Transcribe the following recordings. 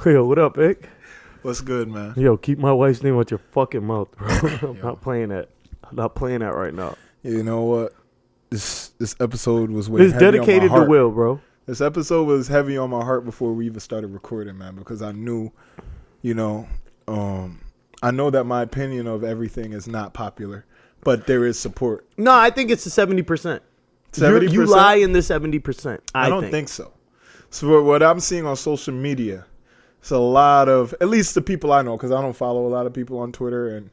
Yo, what up, Vic? What's good, man? Yo, keep my wife's name out your fucking mouth, bro. I'm not playing that. I'm not playing that right now. You know what? This episode was It's dedicated to Will, bro. This episode was heavy on my heart before we even started recording, man, because I knew, I know that my opinion of everything is not popular, but there is support. No, I think it's the 70%. 70%? You lie in the 70%. I don't think so. So what I'm seeing on social media, it's a lot of, at least the people I know, because I don't follow a lot of people on Twitter, and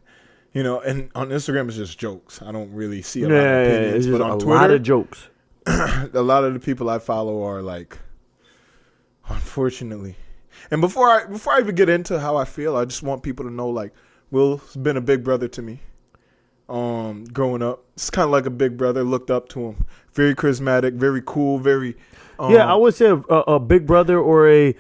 and on Instagram it's just jokes. I don't really see a lot of opinions, but on Twitter, a lot of jokes. A lot of the people I follow are like, unfortunately. And before I even get into how I feel, I just want people to know, like, Will's been a big brother to me. Growing up, it's kind of like a big brother. Looked up to him. Very charismatic, very cool, very. Yeah, I would say a big brother or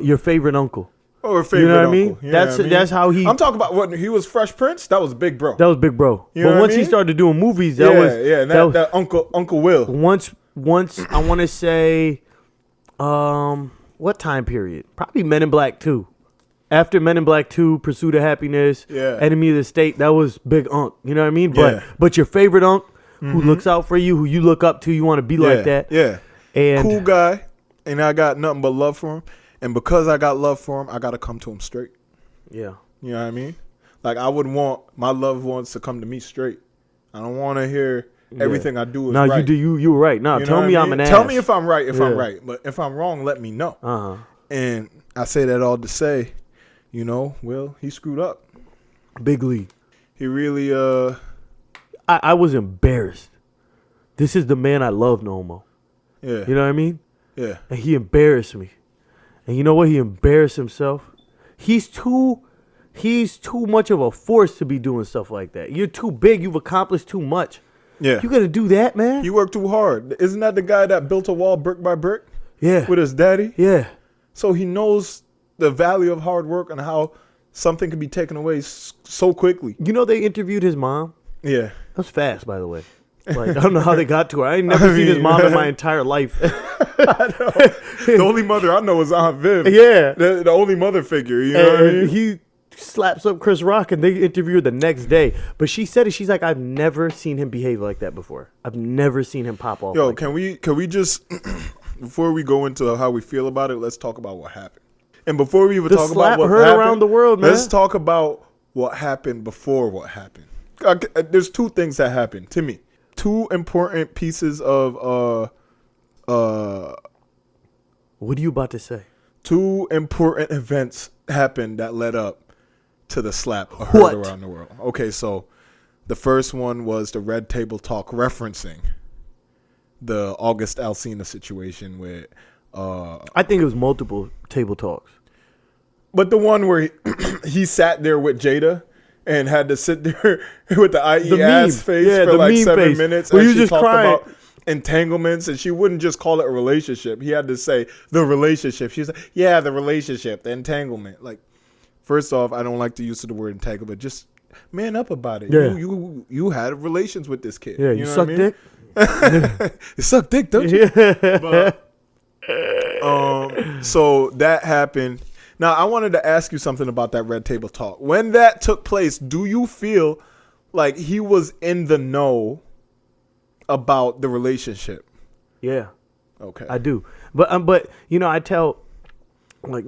your favorite uncle. Or a favorite uncle. You know what I mean? That's how he. I'm talking about when he was Fresh Prince. That was Big Bro. That was Big Bro. But once he started doing movies, that Uncle Will. Once I want to say, what time period? Probably Men in Black 2. After Men in Black 2, Pursuit of Happiness, Enemy of the State, that was Big Unc. You know what I mean? But your favorite Unc, who looks out for you, who you look up to, you want to be like that. Yeah. And cool guy, and I got nothing but love for him. And because I got love for him, I got to come to him straight. Yeah. You know what I mean? Like, I would want my loved ones to come to me straight. I don't want to hear everything I do is right. No, you were right. No, tell me I'm an ass. Tell me if I'm right, I'm right. But if I'm wrong, let me know. Uh-huh. And I say that all to say, Will, he screwed up. Big league. He really, I was embarrassed. This is the man I love no more. Yeah. You know what I mean? Yeah. And he embarrassed me. And you know what? He embarrassed himself. He's too much of a force to be doing stuff like that. You're too big. You've accomplished too much. Yeah. You got to do that, man. You work too hard. Isn't that the guy that built a wall brick by brick? Yeah. With his daddy? Yeah. So he knows the value of hard work and how something can be taken away so quickly. You know, they interviewed his mom. Yeah. That was fast, by the way. Like, I don't know how they got to her. I ain't never seen his mom in my entire life. I know. The only mother I know is Aunt Viv. Yeah. The only mother figure, you know what I mean? He slaps up Chris Rock and they interview her the next day. But she said it. She's like, I've never seen him behave like that before. I've never seen him pop off. Yo, like can we just, before we go into how we feel about it, let's talk about what happened. And before we even talk about what heard happened, around the world, man. Let's talk about what happened before what happened. There's two things that happened to me. Two important pieces of what are you about to say? Two important events happened that led up to the slap heard around the world. Okay, so the first one was the Red Table Talk referencing the August Alsina situation with I think it was multiple table talks. But the one where he sat there with Jada and had to sit there with the IE ass face for like 7 minutes. Where and you she just talked crying. about entanglements, and she wouldn't just call it a relationship. He had to say the relationship. She was like, yeah, the relationship, the entanglement. Like, first off, I don't like to use the word entanglement. Just man up about it. Yeah. You had relations with this kid. Yeah, you suck dick? You suck dick, don't you? Yeah. But, so that happened. Now, I wanted to ask you something about that Red Table Talk. When that took place, do you feel like he was in the know about the relationship? Yeah. Okay. I do. But I tell, like,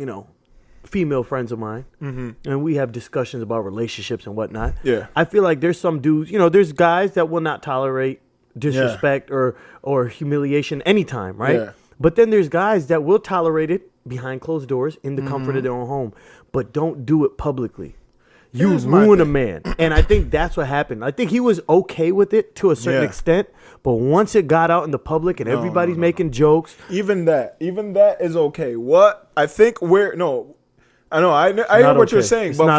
female friends of mine, and we have discussions about relationships and whatnot. Yeah. I feel like there's some dudes, there's guys that will not tolerate disrespect or humiliation anytime, right? Yeah. But then there's guys that will tolerate it behind closed doors in the comfort of their own home, but don't do it publicly. You ruin a man. And I think that's what happened. I think he was okay with it to a certain extent, but once it got out in the public and everybody's making jokes. Even that is okay. What? I think I hear what you're saying, it's but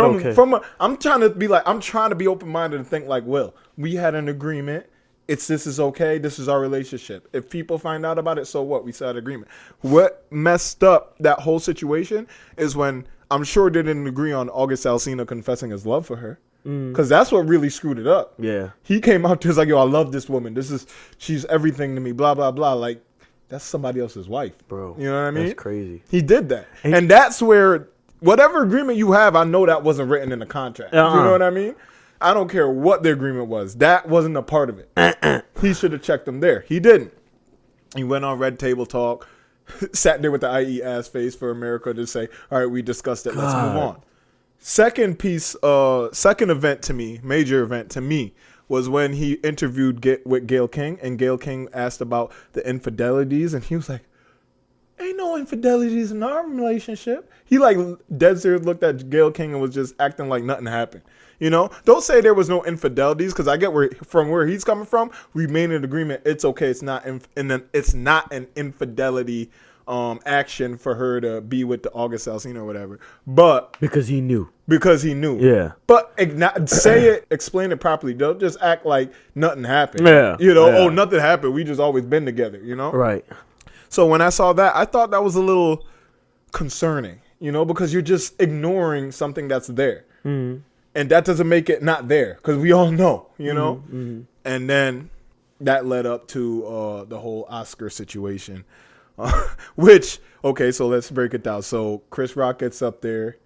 I'm trying to be open-minded and think like, Will, we had an agreement. This is okay. This is our relationship. If people find out about it, so what? We set an agreement. What messed up that whole situation is when I'm sure they didn't agree on August Alsina confessing his love for her. Because that's what really screwed it up. Yeah. He came out to us like, yo, I love this woman. She's everything to me, blah, blah, blah. Like, that's somebody else's wife. Bro. You know what I mean? That's crazy. He did that. And that's where whatever agreement you have, I know that wasn't written in the contract. You know what I mean? I don't care what the agreement was. That wasn't a part of it. He should have checked them there. He didn't. He went on Red Table Talk, sat there with the IE ass face for America to say, all right, we discussed it. Let's move on. Second event to me, major event to me, was when he interviewed with Gayle King, and Gayle King asked about the infidelities, and he was like, ain't no infidelities in our relationship. He like dead serious looked at Gayle King and was just acting like nothing happened. You know, don't say there was no infidelities, because I get where he's coming from. We made an agreement. It's okay. It's not it's not an infidelity action for her to be with the August Alsina or whatever. But because he knew. Yeah. But say it, explain it properly. Don't just act like nothing happened. Yeah. You know, oh, nothing happened. We just always been together, you know? Right. So when I saw that, I thought that was a little concerning, you know, because you're just ignoring something that's there. Mm-hmm. And that doesn't make it not there, because we all know, you know? Mm-hmm. And then that led up to the whole Oscar situation, which, okay, so let's break it down. So Chris Rock gets up there,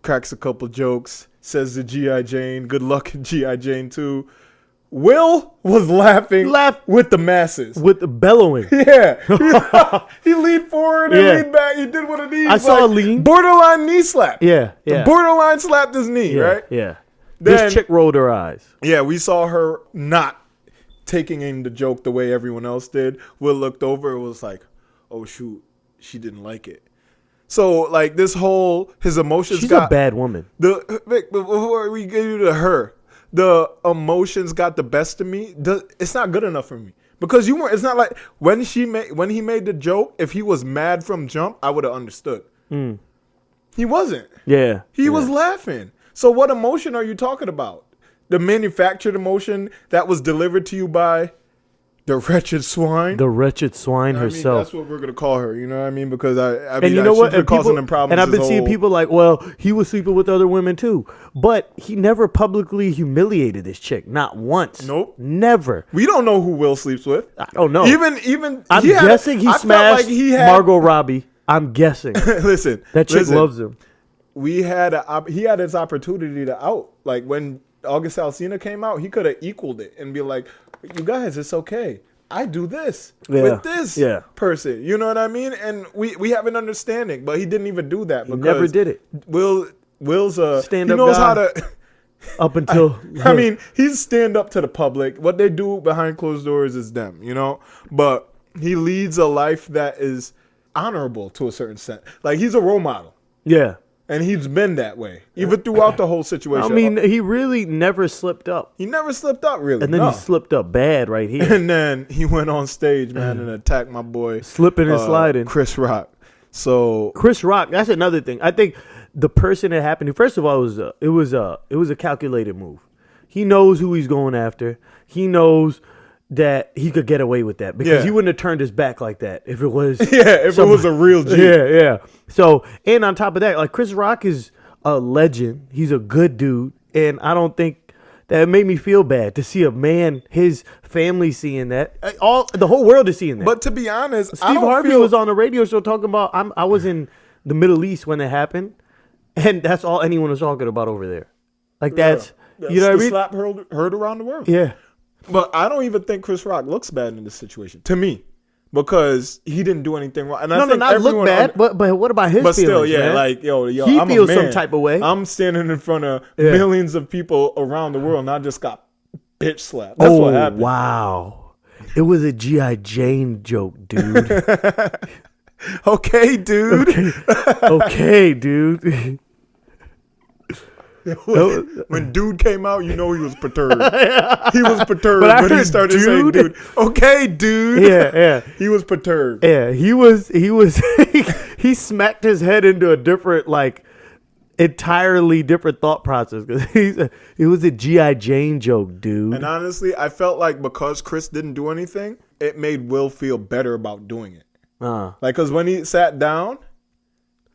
cracks a couple jokes, says to G.I. Jane, good luck in G.I. Jane 2. Will was laughing with the masses. With the bellowing. Yeah. He leaned forward and leaned back. He did one of these. I saw a lean. Borderline knee slap. Yeah. Borderline slapped his knee, right? Yeah. This chick rolled her eyes. Yeah, we saw her not taking in the joke the way everyone else did. Will looked over and was like, oh, shoot, she didn't like it. So, like, his emotions She's a bad woman. Before we get you to her, the emotions got the best of me. It's not good enough for me, because it's not like when he made the joke. If he was mad from jump, I would have understood. He wasn't. Yeah, he was laughing. So what emotion are you talking about? The manufactured emotion that was delivered to you by the wretched swine. The wretched swine herself. That's what we're gonna call her. You know what I mean? Because I mean, and you know what? And causing them problems. And I've been seeing people like, well, he was sleeping with other women too, but he never publicly humiliated this chick, not once. Nope, never. We don't know who Will sleeps with. I don't know. Even I'm guessing he smashed Margot Robbie. I'm guessing. Listen, that chick loves him. He had his opportunity to out. Like when August Alsina came out, he could have equaled it and be like, you guys, it's okay. I do this with this person. You know what I mean? And we have an understanding, but he didn't even do that. He never did it. Will's stand-up he knows guy. how to up until I mean, he's stand up to the public. What they do behind closed doors is them, you know? But he leads a life that is honorable to a certain extent. Like, he's a role model. Yeah. And he's been that way, even throughout the whole situation. I mean, he really never slipped up. He never slipped up, really. And then he slipped up bad right here. And then he went on stage, man, and attacked my boy. Slipping and sliding. Chris Rock. So Chris Rock, that's another thing. I think the person it happened to, first of all, it was a calculated move. He knows who he's going after. He knows that he could get away with that, because he wouldn't have turned his back like that if it was it was a real G. Yeah. So, and on top of that, like, Chris Rock is a legend. He's a good dude, and I don't think that it made me feel bad to see a man, his family seeing that. The whole world is seeing that. But to be honest, Steve Harvey was on the radio show talking about I was in the Middle East when it happened, and that's all anyone was talking about over there. Like, that's you know what I mean? Slap heard around the world. Yeah. But I don't even think Chris Rock looks bad in this situation, to me, because he didn't do anything wrong. And I think not look bad, but what about his feelings? But still, man? Like, yo, he I'm feels a man. some type of way. I'm standing in front of millions of people around the world, and I just got bitch slapped. That's what happened. Wow. It was a G.I. Jane joke, dude. Okay, dude. Okay, dude. When dude came out, you know he was perturbed. He was perturbed when he started saying dude. Okay, dude. Yeah. He was perturbed. Yeah, he was he smacked his head into a different, like, entirely different thought process, because it was a G.I. Jane joke, dude. And honestly, I felt like because Chris didn't do anything, it made Will feel better about doing it. Like, because when he sat down,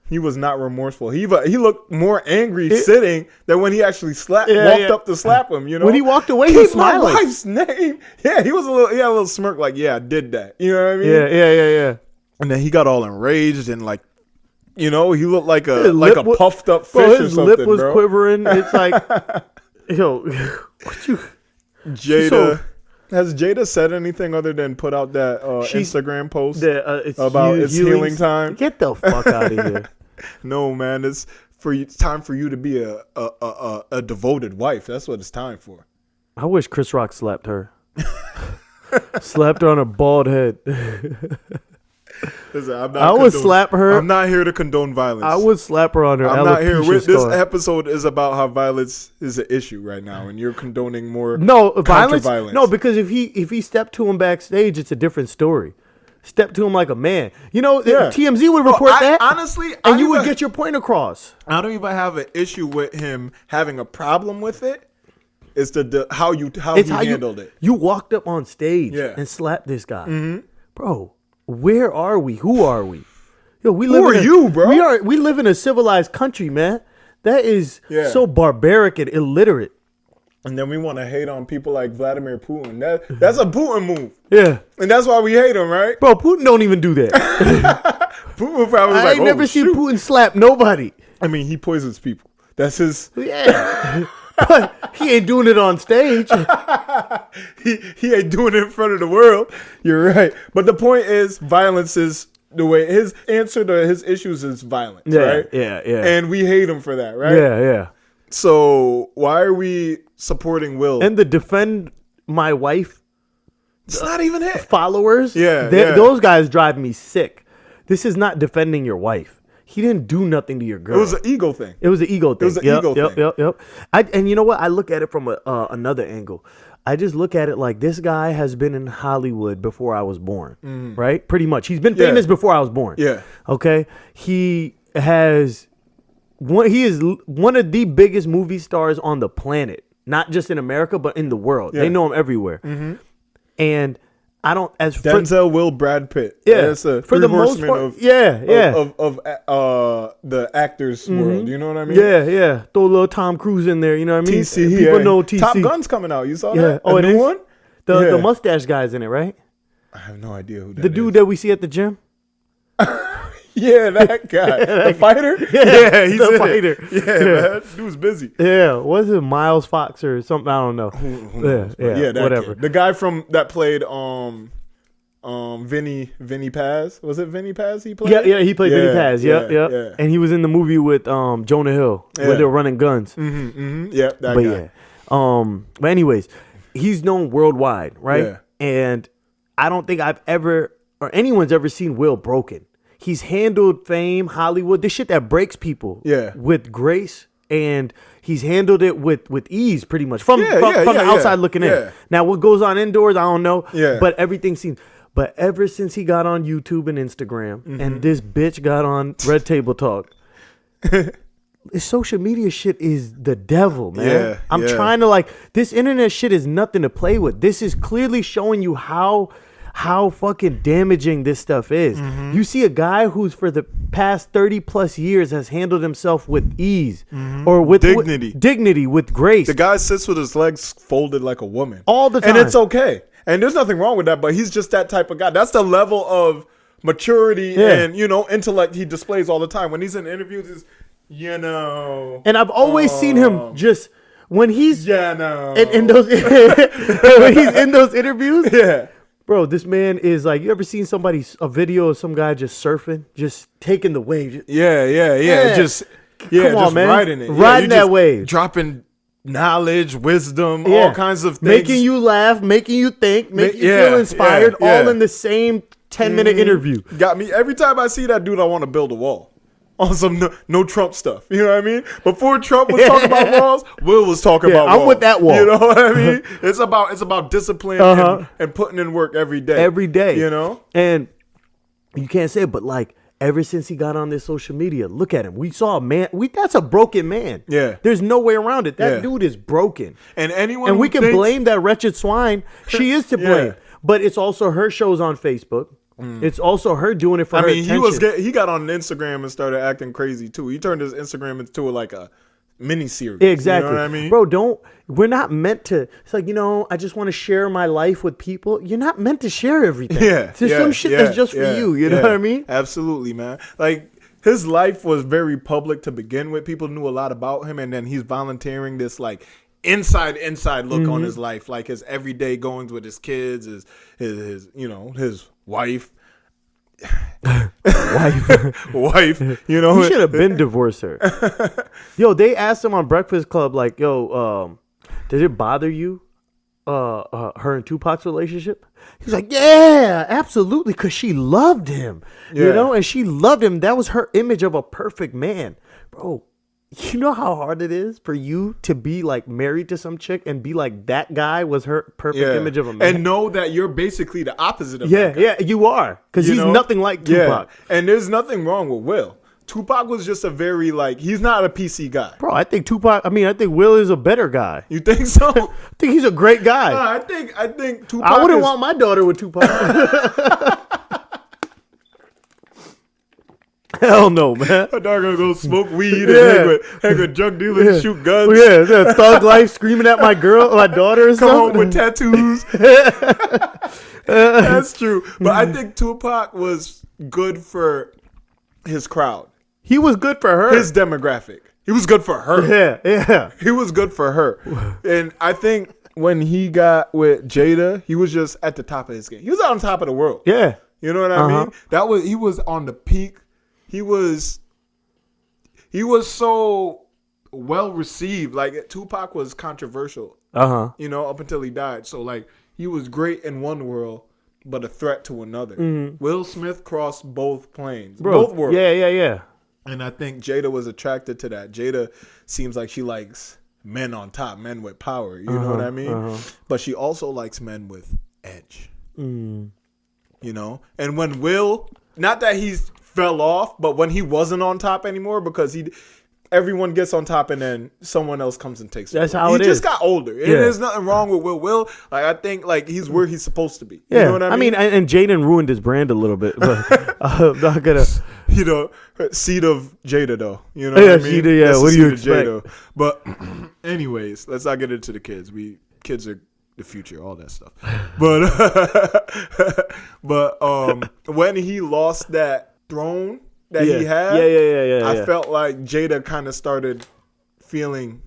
he was not remorseful. He looked more angry sitting than when he actually walked up to slap him. You know, when he walked away, he was smiling. My wife's name. Yeah, he had a little smirk, like, yeah, I did that. You know what I mean? Yeah. And then he got all enraged and like You know, he looked like His a puffed up fish bro, or his something, lip was bro. quivering. It's like, yo, what you? Jada. Has Jada said anything other than put out that Instagram post about it's healing time? Get the fuck out of here. No, man, it's time for you to be a devoted wife. That's what it's time for. I wish Chris Rock slapped her. Slapped her on her bald head. Listen, I would slap her. I'm not here to condone violence. I would slap her on her. I'm not here. This episode is about how violence is an issue right now, and you're condoning more violence. Violence. No, because if he stepped to him backstage, it's a different story. Step to him like a man. You know, TMZ would report that. Honestly, and you would get your point across. I don't even have an issue with him having a problem with it. It's how he handled it. You walked up on stage and slapped this guy, bro. Where are we? Who are we? Yo, we live. Who are you, bro? We live in a civilized country, man. That is so barbaric and illiterate. And then we want to hate on people like Vladimir Putin. That's a Putin move. Yeah, and that's why we hate him, right? Bro, Putin don't even do that. Putin probably I ain't never seen Putin slap nobody. I mean, he poisons people. That's his. Yeah. But he ain't doing it on stage. he ain't doing it in front of the world. You're right. But the point is, violence is the way his answer to his issues is violence, right? Yeah. And we hate him for that, right? Yeah. So why are we supporting Will? And the defend my wife. It's not even it. Followers. Those guys drive me sick. This is not defending your wife. He didn't do nothing to your girl. It was an ego thing. Yep. And you know what? I look at it from another angle. I just look at it like this guy has been in Hollywood before I was born, right? Pretty much. He's been famous before I was born. Yeah. Okay? He is one of the biggest movie stars on the planet. Not just in America, but in the world. Yeah. They know him everywhere. And I don't Denzel, Will, Brad Pitt. Yeah, that's a for the most part. Of the actors world. You know what I mean? Yeah. Throw a little Tom Cruise in there. You know what I mean? TC. People know TC. Top Gun's coming out. You saw that? Oh, a new one? The mustache guy's in it, right? I have no idea who that is. The dude that we see at the gym. Yeah, that guy. The fighter? Yeah, he's the fighter. Man. Dude's busy. Yeah. Was it Miles Fox or something? I don't know. Who knows? Yeah, whatever. Kid. The guy that played Vinny Paz. Was it Vinny Paz he played? Yeah, he played Vinny Paz. Yeah. And he was in the movie with Jonah Hill where they were running guns. Yeah, that guy. Yeah. But anyways, he's known worldwide, right? Yeah. And I don't think I've ever or anyone's ever seen Will broken. He's handled fame, Hollywood, this shit that breaks people with grace, and he's handled it with ease pretty much from the outside looking in. Now, what goes on indoors, I don't know, but everything seems... But ever since he got on YouTube and Instagram, and this bitch got on Red Table Talk, this social media shit is the devil, man. I'm trying to this internet shit is nothing to play with. This is clearly showing you how fucking damaging this stuff is. You see a guy who's for the past 30 plus years has handled himself with ease or with dignity, with grace. The guy sits with his legs folded like a woman all the time. And it's okay. And there's nothing wrong with that, but he's just that type of guy. That's the level of maturity and, intellect he displays all the time. When he's in interviews, And I've always seen him just when he's in those when he's in those interviews. Yeah. Bro, this man is like, you ever seen a video of some guy just surfing, just taking the wave? Just riding it. Riding that wave. Dropping knowledge, wisdom, all kinds of things. Making you laugh, making you think, making you feel inspired, all in the same 10-minute interview. Got me. Every time I see that dude, I want to build a wall. On some no Trump stuff. You know what I mean? Before Trump was talking about walls, Will was talking about walls. I'm with that wall. You know what I mean? It's about discipline and putting in work every day. Every day. You know? And you can't say it, but ever since he got on this social media, look at him. We saw a man. That's a broken man. Yeah. There's no way around it. That dude is broken. And we can blame that wretched swine. She is to blame. But it's also her shows on Facebook. It's also her doing it for her attention. He got on Instagram and started acting crazy too. He turned his Instagram into a mini series. Exactly. You know what I mean? Bro, we're not meant to. It's like, I just want to share my life with people. You're not meant to share everything. There's some shit that's just for you. You know what I mean? Absolutely, man. Like his life was very public to begin with. People knew a lot about him, and then he's volunteering this like inside look on his life, like his everyday goings with his kids, his his wife. wife, you know, he should have been divorced her. Yo, they asked him on Breakfast Club, like, yo, did it bother you, her and Tupac's relationship? He's like, yeah, absolutely, because she loved him, you know, and she loved him. That was her image of a perfect man, bro. You know how hard it is for you to be like married to some chick and be like that guy was her perfect image of a man, and know that you're basically the opposite of that guy. Yeah, you are, because he's nothing like Tupac. And there's nothing wrong with Will. Tupac was just a very he's not a PC guy, bro. I think Will is a better guy. You think so? I think he's a great guy. I think Tupac. I wouldn't want my daughter with Tupac. Hell no, man. My daughter gonna go smoke weed and hang with drug dealers and shoot guns. Yeah, thug life, screaming at my daughter or something. Come home with tattoos. That's true. But I think Tupac was good for his crowd. He was good for her. His demographic. He was good for her. Yeah. He was good for her. And I think when he got with Jada, he was just at the top of his game. He was on top of the world. Yeah. You know what I mean? He was on the peak. He was so well received. Like Tupac was controversial. You know, up until he died. So he was great in one world, but a threat to another. Will Smith crossed both planes. Both worlds. Yeah. And I think Jada was attracted to that. Jada seems like she likes men on top, men with power. You know what I mean? But she also likes men with edge. You know? And when Will, not that he's fell off, but when he wasn't on top anymore, because everyone gets on top and then someone else comes and takes it. That's how it is. He just got older. And there's nothing wrong with Will. Will, I think he's where he's supposed to be. Yeah. You know what I mean? And Jaden ruined his brand a little bit, but I'm not gonna. You know, seed of Jada though. You know what I mean? Jada, what do you expect? Jada. But anyways, let's not get into the kids. Kids are the future, all that stuff. But when he lost that throne that he had, I felt like Jada kind of started feeling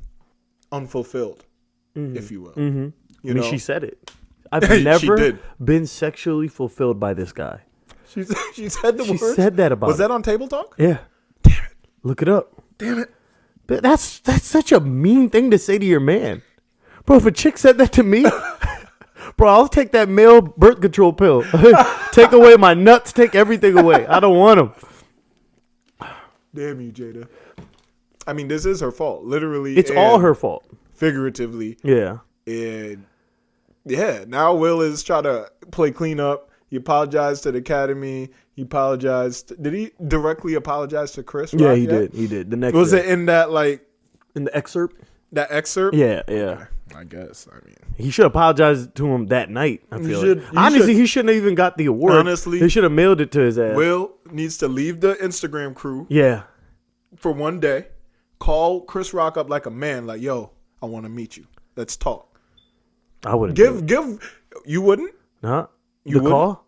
unfulfilled, if you will. You know? She said it. I've never been sexually fulfilled by this guy. She said the words? She said that about Was that on Table Talk? Yeah. Damn it. Look it up. Damn it. But that's such a mean thing to say to your man. Bro, if a chick said that to me, bro, I'll take that male birth control pill. Take away my nuts, take everything away. I don't want them. Damn you, Jada. I mean, this is her fault. Literally. It's all her fault. Figuratively. Yeah. And now Will is trying to play cleanup. He apologized to the Academy. He apologized. Did he directly apologize to Chris Rock? Yeah, he did. He did. The next Was day. it in that in the excerpt? That excerpt? Yeah. I guess. I mean, he should apologize to him that night. I feel like. Honestly, he shouldn't have even got the award. Honestly, they should have mailed it to his ass. Will needs to leave the Instagram crew. Yeah. For one day, call Chris Rock up like a man. Like, yo, I want to meet you. Let's talk. I wouldn't give. You wouldn't? Huh? You the call?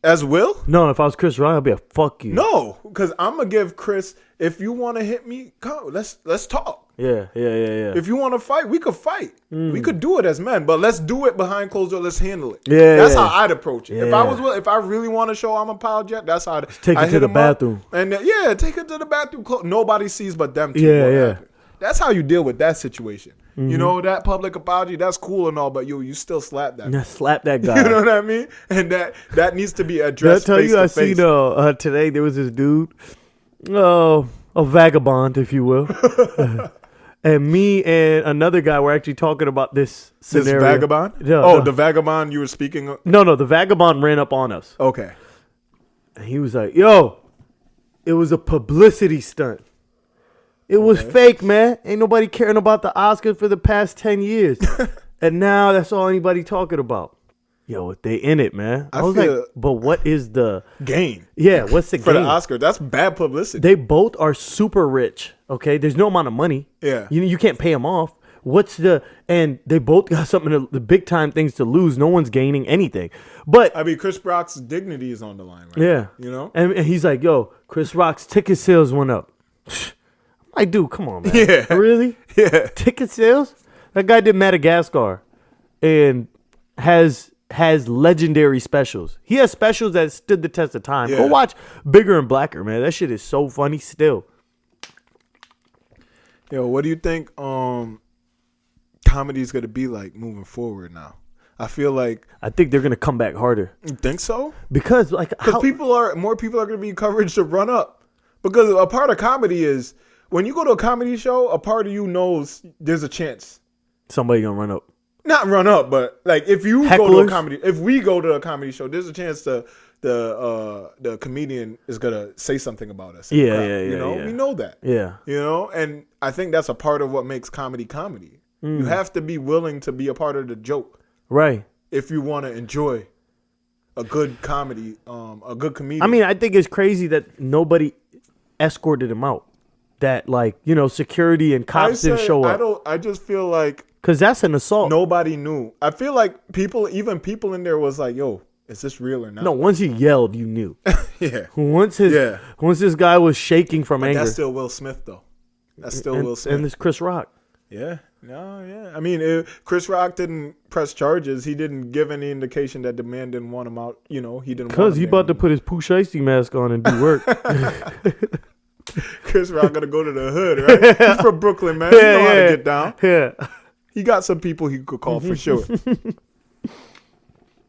As Will? No, if I was Chris Rock, I'd be a fuck you. No, because I'm gonna give Chris. If you want to hit me, come. Let's talk. Yeah. If you want to fight, we could fight. We could do it as men, but let's do it behind closed doors. Let's handle it. Yeah, that's how I'd approach it. Yeah. If I really want to show I'm apologetic, that's how I'd take it to the bathroom. And take it to the bathroom. Nobody sees but them two. Yeah. That's how you deal with that situation. You know, that public apology, that's cool and all, but you still slap that. Yeah, slap that guy. You know what I mean? And that needs to be addressed. Did I tell you I seen today there was this dude, a vagabond, if you will. And me and another guy were actually talking about this scenario. This vagabond? No. The vagabond you were speaking of? No, the vagabond ran up on us. Okay. And he was like, yo, it was a publicity stunt. It was fake, man. Ain't nobody caring about the Oscars for the past 10 years. And now that's all anybody talking about. Yo, they in it, man. I was like, but what is the gain? Yeah, what's the gain? For the Oscar, that's bad publicity. They both are super rich, okay? There's no amount of money. Yeah. You can't pay them off. and they both got the big time things to lose. No one's gaining anything. But I mean, Chris Rock's dignity is on the line right yeah. now, you know? And he's like, yo, Chris Rock's ticket sales went up. I'm like, dude, come on, man. Yeah. Really? Yeah. Ticket sales? That guy did Madagascar and has legendary specials. He has specials that stood the test of time. Yeah. Go watch Bigger and Blacker, man. That shit is so funny still. Yo, what do you think comedy's gonna be like moving forward now? I think they're gonna come back harder. You think so? Because more people are gonna be encouraged to run up. Because a part of comedy is when you go to a comedy show, a part of you knows there's a chance somebody gonna run up. Not run up, but like if we go to a comedy show, there's a chance the comedian is gonna say something about us. Yeah, you know, we know that. Yeah, you know, and I think that's a part of what makes comedy. You have to be willing to be a part of the joke, right? If you want to enjoy a good comedy, a good comedian. I mean, I think it's crazy that nobody escorted him out. That security and cops didn't show up. I just feel like. Because that's an assault. Nobody knew. I feel like even people in there was like, yo, is this real or not? No, once he yelled, you knew. Yeah. Once this guy was shaking from anger. That's still Will Smith, though. That's still Will Smith. And it's Chris Rock. Yeah. No, yeah. I mean, Chris Rock didn't press charges. He didn't give any indication that the man didn't want him out. You know, he didn't want him. Because he about to put his Pooh Shiesty mask on and do work. Chris Rock gonna go to the hood, right? He's from Brooklyn, man. He know how to get down. Yeah. He got some people he could call for sure.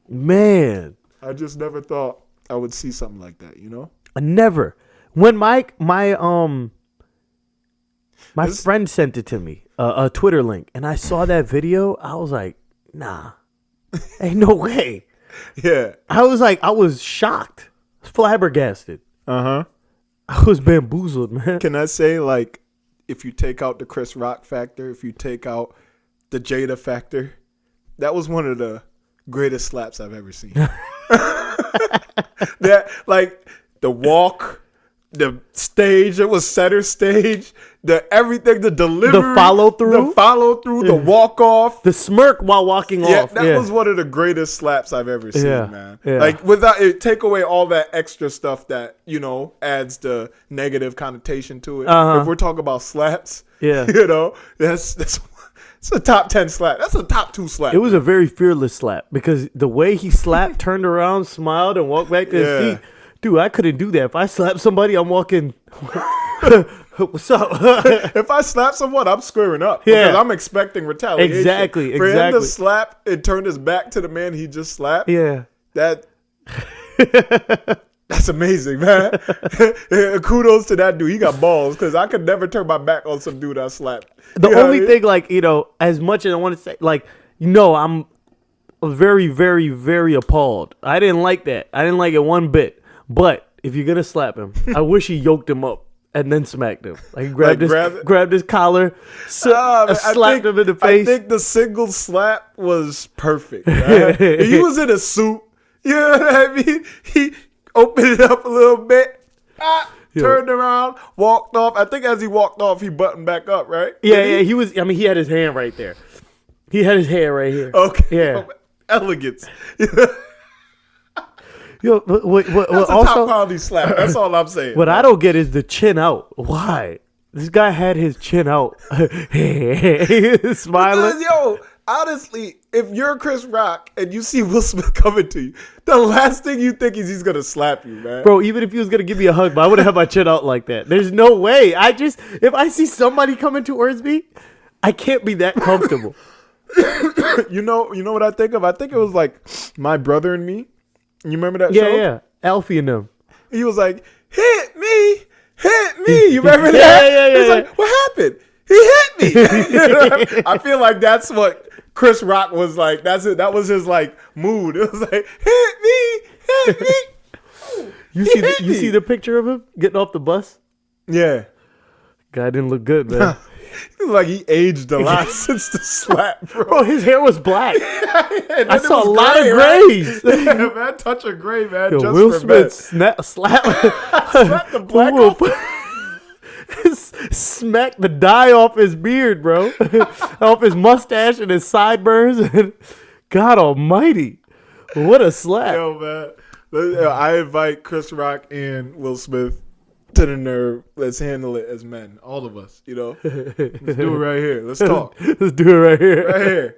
Man. I just never thought I would see something like that, you know? I never. When my friend sent it to me, a Twitter link, and I saw that video, I was like, nah. Ain't no way. Yeah. I was shocked. Flabbergasted. Uh-huh. I was bamboozled, man. Can I say, like, if you take out the Chris Rock factor, if you take out the Jada factor, that was one of the greatest slaps I've ever seen. That, like, the walk, the stage, it was center stage, the everything, the delivery, the follow through, the walk off, the smirk while walking off. That was one of the greatest slaps I've ever seen, man. Yeah. Like, without it, take away all that extra stuff that adds the negative connotation to it. Uh-huh. If we're talking about slaps, that's it's a top 10 slap. That's a top 2 slap. It was a very fearless slap because the way he slapped, turned around, smiled, and walked back to his feet. Dude, I couldn't do that. If I slap somebody, I'm walking. What's up? If I slap someone, I'm squaring up because I'm expecting retaliation. Exactly. For him to slap and turn his back to the man he just slapped. Yeah. That's amazing, man. Kudos to that dude. He got balls because I could never turn my back on some dude I slapped. The only thing, as much as I want to say, I'm very, very, very appalled. I didn't like that. I didn't like it one bit. But if you're gonna slap him, I wish he yoked him up and then smacked him. Like grabbed his collar, slapped him in the face. I think the single slap was perfect. Right? He was in a suit. You know what I mean? He opened it up a little bit, turned around, walked off. I think as he walked off, he buttoned back up, right? Yeah. He was. I mean, he had his hand right there. He had his hair right here. Okay. Yeah. Elegance. Yo, that's a also, top quality slap. That's all I'm saying. What I don't get is the chin out. Why? This guy had his chin out. Smiling. Because, honestly, if you're Chris Rock and you see Will Smith coming to you, the last thing you think is he's going to slap you, man. Bro, even if he was going to give me a hug, but I wouldn't have my chin out like that. There's no way. If I see somebody coming towards me, I can't be that comfortable. You know what I think of? I think it was like My Brother and Me. You remember that show? Yeah. Alfie and them. He was like, hit me. You remember that? Yeah. He's like, what happened? He hit me. I feel like that's what Chris Rock was like. That's it. That was his like mood. It was like, hit me. You see the picture of him getting off the bus? Yeah. Guy didn't look good, man. He looked like he aged a lot since the slap, bro. His hair was black. I saw a lot of grays. Right? Yeah, man, touch of gray, man. Yo, just Will for Smith slap the black off. smacked the dye off his beard, bro. Off his mustache and his sideburns. And God almighty. What a slap. Yo, man. I invite Chris Rock and Will Smith to the nerve. Let's handle it as men. All of us, you know. Let's do it right here. Let's talk. Let's do it right here. Right here.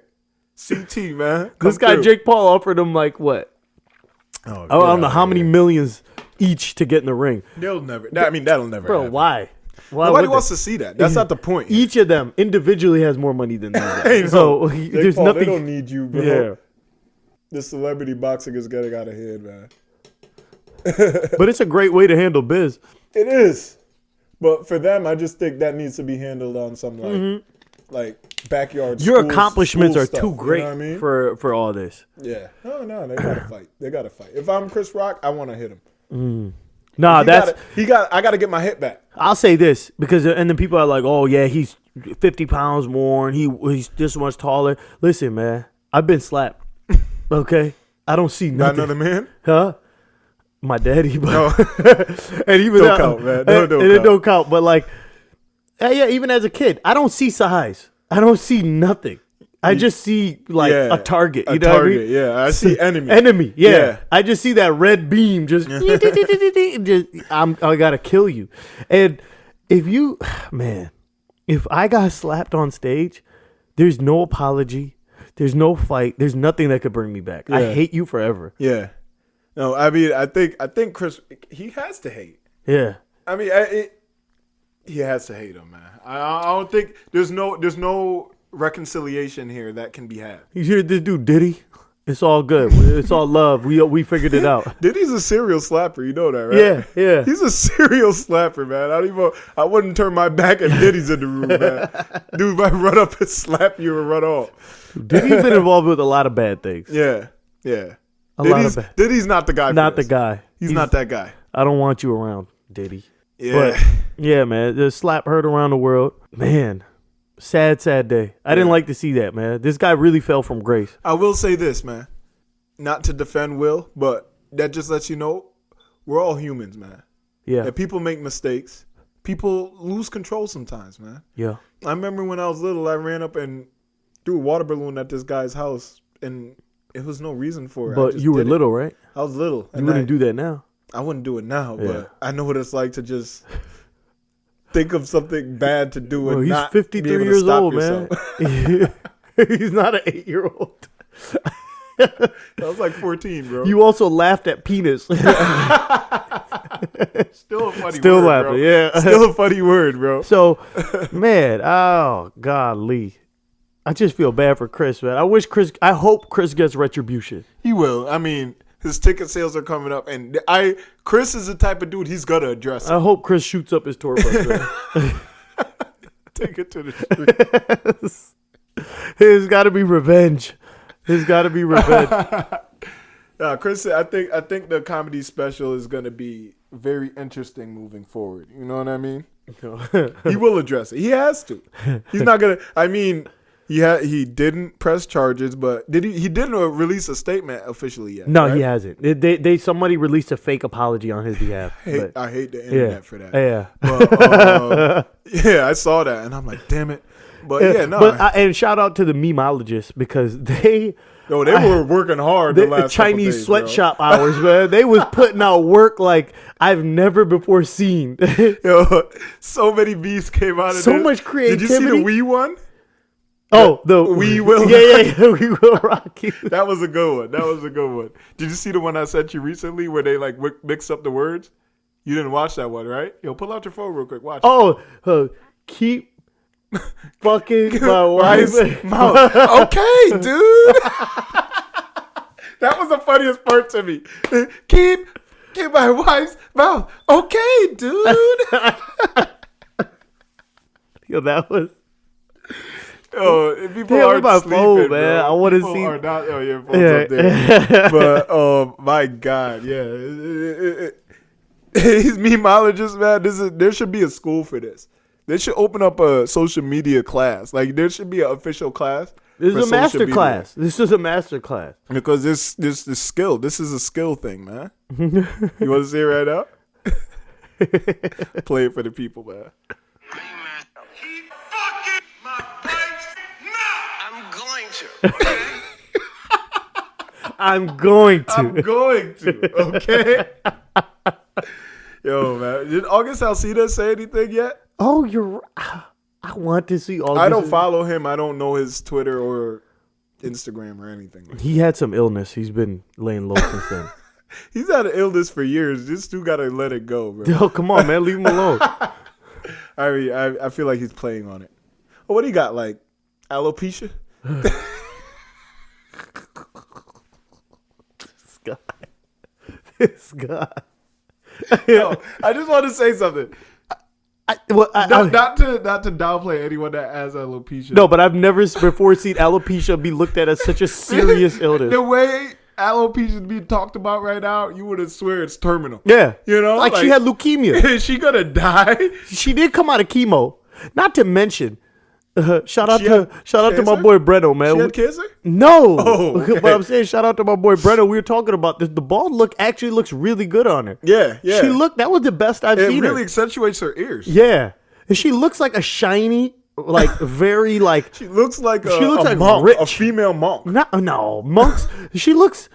CT, man. This guy, through. Jake Paul, offered him like what? I don't know how many millions each to get in the ring. That'll never happen. Bro, why? Nobody wants to see that. That's not the point. Each of them individually has more money than that. Hey, so Jake there's Paul, nothing. They don't need you, bro. Yeah. The celebrity boxing is getting out of hand, man. But it's a great way to handle biz. It is. But for them, I just think that needs to be handled on some like backyard. Your accomplishments are stuff, too great you know what I mean? for all this. Yeah. No, they gotta fight. They gotta fight. If I'm Chris Rock, I want to hit him. Nah, I gotta get my hit back. I'll say this because and then people are like, oh yeah, he's 50 pounds more and he's this much taller. Listen, man, I've been slapped. Okay, I don't see nothing. Not another man, huh? My daddy, but no. and even don't count, man. It don't count. But like, yeah, even as a kid, I don't see size. I don't see nothing. I just see like a target. You know what I mean? Yeah, I see enemy. Enemy. Yeah. I just see that red beam. Just, I gotta kill you. And if I got slapped on stage, there's no apology. There's no fight. There's nothing that could bring me back. Yeah. I hate you forever. Yeah. No, I mean, I think Chris, he has to hate. Yeah. I mean, he has to hate him, man. I don't think there's no reconciliation here that can be had. You hear this dude Diddy? It's all good. It's all love. We figured it out. Diddy's a serial slapper. You know that, right? Yeah. He's a serial slapper, man. I wouldn't turn my back if Diddy's in the room, man. Dude might run up and slap you and run off. Diddy's been involved with a lot of bad things. Yeah. Diddy's not the guy. Not the guy. He's not that guy. I don't want you around, Diddy. Yeah. But, yeah, man. The slap heard around the world. Man. Sad day. I didn't like to see that, man. This guy really fell from grace. I will say this, man. Not to defend Will, but that just lets you know we're all humans, man. Yeah. And people make mistakes. People lose control sometimes, man. Yeah. I remember when I was little, I ran up and threw a water balloon at this guy's house, and it was no reason for it. But you were little, right? I was little. You wouldn't do that now. I wouldn't do it now, but I know what it's like to just think of something bad to do and not 53 be able to years stop old, yourself. Man. He's not an 8-year-old. I was like 14, bro. You also laughed at penis. Still a funny word, Still laughing, bro. yeah. Still a funny word, bro. So, man, oh, golly. I just feel bad for Chris, man. I hope Chris gets retribution. He will. I mean, his ticket sales are coming up, and Chris is the type of dude he's gonna address it. I hope Chris shoots up his tour bus, man. Take it to the street. There's got to be revenge. Chris, I think the comedy special is gonna be very interesting moving forward. You know what I mean? He will address it. He has to. He's not gonna. I mean. He didn't press charges, but he didn't release a statement officially yet. No, right? he hasn't. Somebody released a fake apology on his behalf. I hate the internet for that. Yeah. But, yeah, I saw that and I'm like, damn it. But yeah, no. And shout out to the memeologists because they were working hard the last Chinese days, sweatshop hours, man. They was putting out work like I've never before seen. Yo, so many beefs came out of so this. much creativity. Did you see the Wii one? Oh, We Will. Yeah, We Will Rock You. That was a good one. Did you see the one I sent you recently where they like mix up the words? You didn't watch that one, right? Yo, pull out your phone real quick. Watch. Keep fucking my wife's mouth. Okay, dude. That was the funniest part to me. Keep my wife's mouth. Okay, dude. Yo, that was. If people aren't sleeping, phone, man. bro. I want to People see. Are not, your phone's up there. But my God, yeah. These memeologists, man. There should be a school for this. They should open up a social media class. Like there should be an official class. This is a master class. This is a master class because this skill. This is a skill thing, man. You want to see it right now? Play it for the people, man. Keep fucking my pipes now. I'm going to. Okay? I'm going to. I'm going to. Okay. Yo, man. Did August Alsina say anything yet? Oh, you're. I want to see August. I don't follow him. I don't know his Twitter or Instagram or anything. Like he had some illness. He's been laying low since then. He's had an illness for years. This dude gotta let it go, bro. Yo, come on, man. Leave him alone. I mean, I feel like he's playing on it. Oh, what do you got? Like alopecia? This guy. Yo, I just want to say something. Not to downplay anyone that has alopecia. No, but I've never before seen alopecia be looked at as such a serious illness. The way alopecia is being talked about right now, you would swear it's terminal. Yeah. You know? Like she had leukemia. Is she going to die? She did come out of chemo. Not to mention, shout out to my boy Breno, man. She had cancer? No. Oh, okay. But I'm saying shout out to my boy Breno. We were talking about this. The bald look actually looks really good on her. Yeah. That was the best I've seen It really her. accentuates her ears. Yeah. And she looks like a shiny, like very like. She looks like a monk, rich. a female monk. No, monks. She looks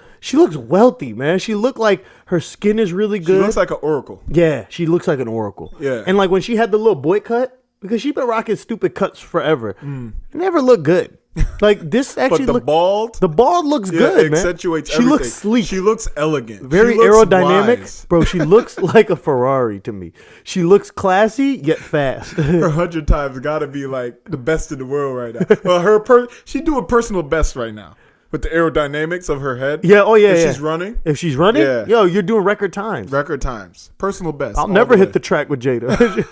wealthy, man. She looked like her skin is really good. She looks like an oracle. Yeah, she looks like an oracle. Yeah. And like when she had the little boy cut, because she's been rocking stupid cuts forever, it never looked good. Like this actually But the bald looks good, man. Accentuates she everything. looks sleek. She looks elegant. Very she looks aerodynamic. wise. Bro, she looks like a Ferrari to me. She looks classy yet fast. Her 100 times gotta be like the best in the world right now. Well, she's doing personal best right now with the aerodynamics of her head. Yeah, oh yeah, If yeah. If she's running, yeah. Yo, you're doing record times. Record times. Personal best. I'll never hit the track with Jada.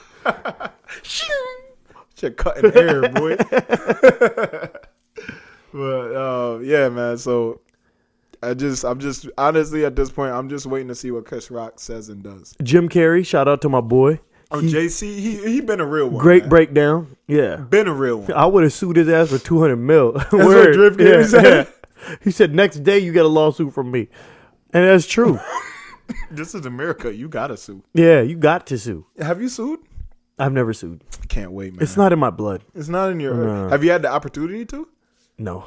Shit cutting air, boy. But yeah, man. So I'm just honestly at this point, I'm just waiting to see what Chris Rock says and does. Jim Carrey, shout out to my boy. JC, he been a real one. Great man. breakdown. Yeah. Been a real one. I would have sued his ass for $200 million. That's what Drift Carey said. Yeah. He said, next day you get a lawsuit from me. And that's true. This is America. You gotta sue. Yeah, you got to sue. Have you sued? I've never sued. Can't wait, man. It's not in my blood. It's not in your. Have you had the opportunity to? No.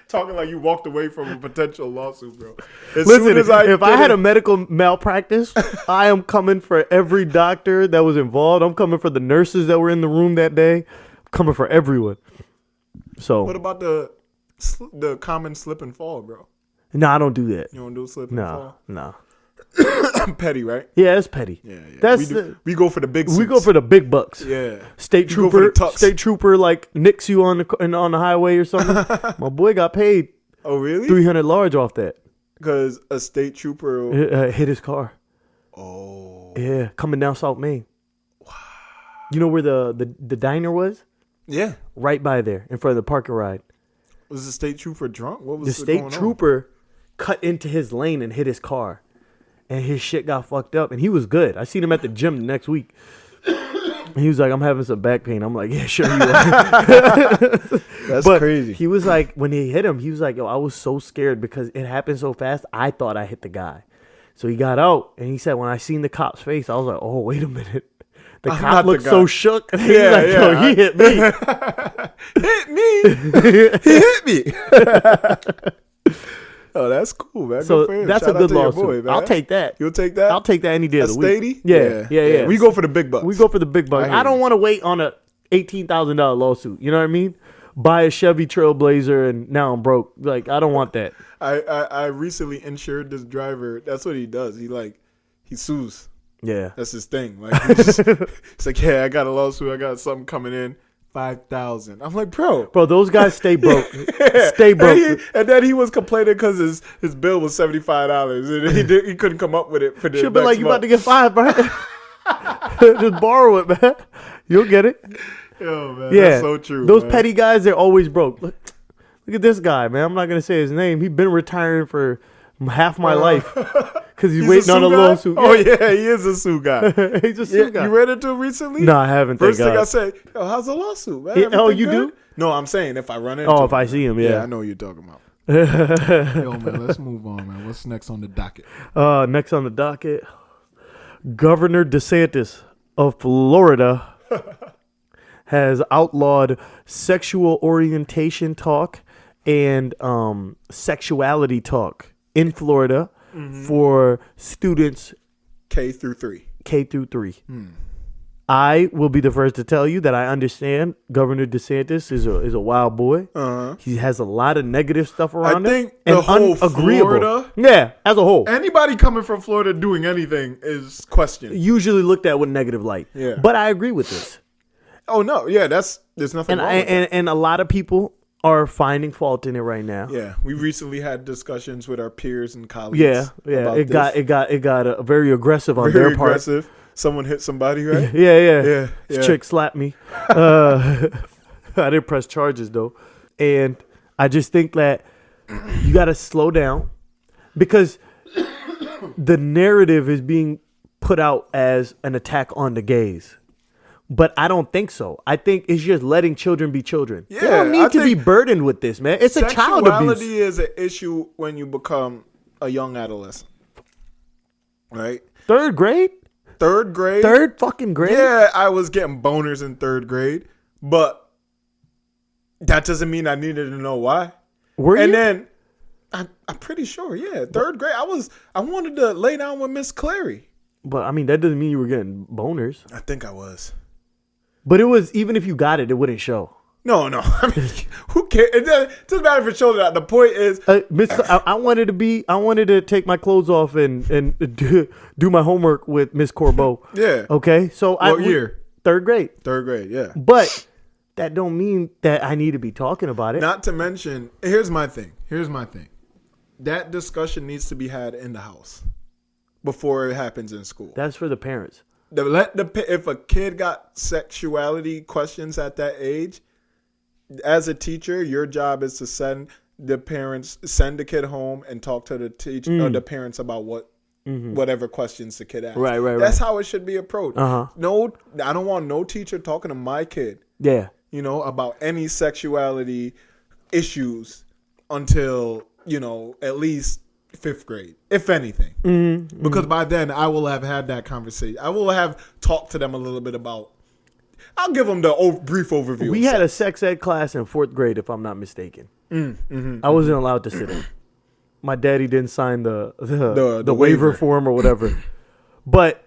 Talking like you walked away from a potential lawsuit, bro. Listen, if I had a medical malpractice, I am coming for every doctor that was involved. I'm coming for the nurses that were in the room that day. I'm coming for everyone. So what about the common slip and fall, bro? No, I don't do that. You don't do slip and fall? No. Petty, right? Yeah, it's petty. Yeah. That's we go for the big suits. We go for the big bucks. Yeah. State trooper like nicks you on the highway or something. My boy got paid. Oh, really? 300 large off that. Because a state trooper hit his car. Oh. Yeah, coming down South Main. Wow. You know where the diner was? Yeah. Right by there, in front of the parking ride. Was the state trooper drunk? What was the state trooper cut into his lane and hit his car. And his shit got fucked up. And he was good. I seen him at the gym the next week. And he was like, I'm having some back pain. I'm like, yeah, sure you are. That's crazy. He was like, when he hit him, he was like, yo, I was so scared because it happened so fast. I thought I hit the guy. So he got out. And he said, when I seen the cop's face, I was like, oh, wait a minute. The cop looked so shook. And he was like, yo, he hit me. Hit me. He hit me. Oh, that's cool, man. So that's a good lawsuit. I'll take that. You'll take that? I'll take that any day of the week. Statey? Yeah. We go for the big bucks. We go for the big bucks. I don't want to wait on a $18,000 lawsuit. You know what I mean? Buy a Chevy Trailblazer and now I'm broke. Like, I don't want that. I recently insured this driver. That's what he does. He sues. Yeah. That's his thing. Like, it's like, yeah, I got a lawsuit. I got something coming in. 5,000. I'm like, bro, those guys stay broke. Stay broke. And then he was complaining because his bill was $75, and he couldn't come up with it for the Should be like, you about to get $5, bro. Just borrow it, man. You'll get it. Yo, man, that's so true. Those petty guys, they're always broke. Look at this guy, man. I'm not gonna say his name. He's been retiring for half my life because he's waiting on a lawsuit. Oh yeah, he is a sue guy. He's a sue guy. You read it too recently? No, I haven't. First thing I say, yo, how's the lawsuit, man? Oh, you do? No, I'm saying if I run into him. If I see him, yeah. I know what you're talking about. Yo, man, let's move on, man. What's next on the docket? Next on the docket, Governor DeSantis of Florida has outlawed sexual orientation talk and sexuality talk in Florida for students K through 3. K through 3. I will be the first to tell you that I understand Governor DeSantis is a wild boy. He has a lot of negative stuff around him. I think the whole Florida, yeah, as a whole, anybody coming from Florida doing anything is questioned. Usually looked at with negative light. Yeah, but I agree with this. Oh no, yeah, there's nothing wrong with that. And a lot of people are finding fault in it right now. Yeah, we recently had discussions with our peers and colleagues. Yeah. About it got very aggressive on their part. Aggressive. Someone hit somebody, right? Yeah. This chick slapped me. I didn't press charges though, and I just think that you got to slow down because the narrative is being put out as an attack on the gays. But I don't think so. I think it's just letting children be children. Yeah, they don't need to be burdened with this, man. It's a child abuse. Sexuality is an issue when you become a young adolescent, right? Third grade? Third fucking grade? Yeah, I was getting boners in 3rd grade, but that doesn't mean I needed to know why. Were you? And then I'm pretty sure, yeah, 3rd grade. I wanted to lay down with Miss Clary. But I mean, that doesn't mean you were getting boners. I think I was. But it was, even if you got it, it wouldn't show. No. I mean, who cares? It doesn't matter if it shows that. The point is, I wanted to take my clothes off and do my homework with Miss Corbeau. Yeah. Okay. So what year? 3rd grade. 3rd grade. Yeah. But that don't mean that I need to be talking about it. Not to mention, here's my thing. That discussion needs to be had in the house before it happens in school. That's for the parents. If a kid got sexuality questions at that age, as a teacher, your job is to send the kid home and talk to the teacher or the parents about whatever questions the kid asks. Right. That's how it should be approached. No, I don't want no teacher talking to my kid. Yeah. About any sexuality issues until, at least 5th grade, if anything. Because by then I will have had that conversation. I will have talked to them a little bit about. I'll give them the brief overview. We had a sex ed class in 4th grade, if I'm not mistaken. I wasn't allowed to sit in. My daddy didn't sign the waiver form or whatever. But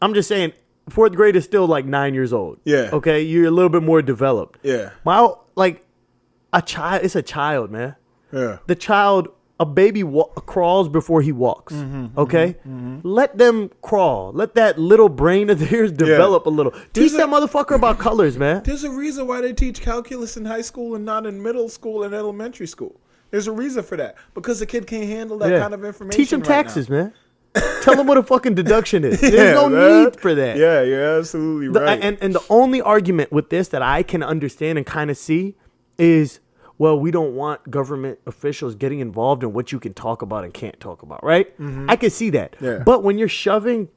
I'm just saying, 4th grade is still like 9 years old. Yeah. Okay, you're a little bit more developed. Yeah. A child. It's a child, man. Yeah. The child. A baby crawls before he walks. Okay, let them crawl. Let that little brain of theirs develop a little. Teach that motherfucker about colors, man. There's a reason why they teach calculus in high school and not in middle school and elementary school. There's a reason for that, because the kid can't handle that kind of information. Teach them right taxes, now. man. Tell them what a fucking deduction is. There's no need for that. Yeah, you're absolutely right. And the only argument with this that I can understand and kind of see is, well, we don't want government officials getting involved in what you can talk about and can't talk about, right? I can see that. Yeah. But when you're shoving...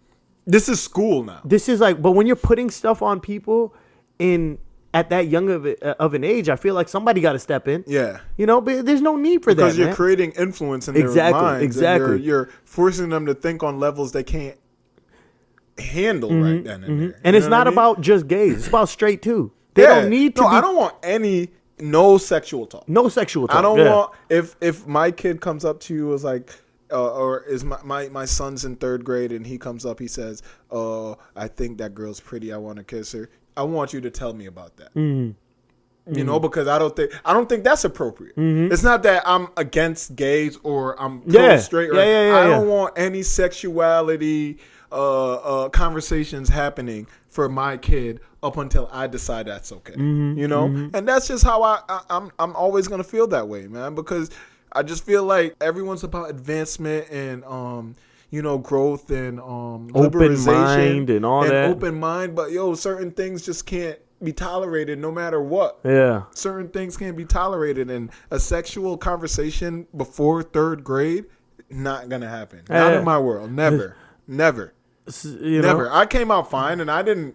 This is school now. This is but when you're putting stuff on people at that young of an age, I feel like somebody got to step in. Yeah. But there's no need for that, because you're creating influence in their minds. Exactly. You're forcing them to think on levels they can't handle right then and there. And it's not about just gays. It's about straight, too. They don't need to I don't want no sexual talk. No sexual talk. I don't want, if my kid comes up to you as like, or is my son's in 3rd grade and he comes up, he says, I think that girl's pretty, I want to kiss her. I want you to tell me about that. Because I don't think that's appropriate. It's not that I'm against gays or I'm pro straight. I don't want any sexuality conversations happening for my kid up until I decide that's okay. And that's just how I'm always gonna feel that way, man, because I just feel like everyone's about advancement and growth and open mind and all that. Open mind, but certain things just can't be tolerated no matter what. Yeah. Certain things can't be tolerated, and a sexual conversation before 3rd grade, not gonna happen. Not in my world. Never. Never. Never. I came out fine, and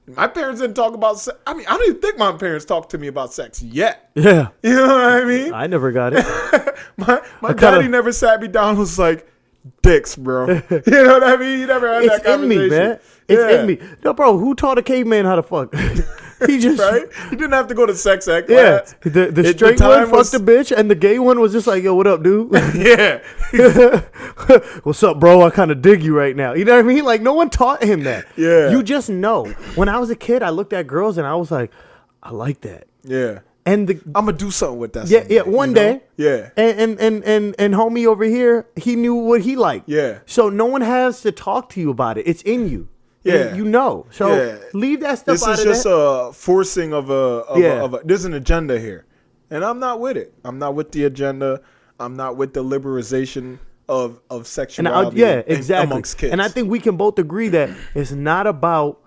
my parents didn't talk about sex. I mean, I don't even think my parents talked to me about sex yet. Yeah. You know what I mean? I never got it. my daddy never sat me down and was like, dicks, bro. You know what I mean? You never had that conversation. It's in me, man. It's in me. No, bro, who taught a caveman how to fuck? He just right? You didn't have to go to sex ed class. Yeah. The straight one fucked the bitch, and the gay one was just like, yo, what up, dude? Yeah. What's up, bro? I kind of dig you right now. You know what I mean? Like, no one taught him that. Yeah. You just know. When I was a kid, I looked at girls, and I was like, I like that. Yeah. And I'm gonna do something with that. Yeah, one day. Yeah. And homie over here, he knew what he liked. Yeah. So no one has to talk to you about it. It's in you. Yeah. You know. So leave that stuff out of that. This is just a forcing of there's an agenda here. And I'm not with it. I'm not with the agenda. I'm not with the liberalization of sexuality exactly. amongst kids. And I think we can both agree that it's not about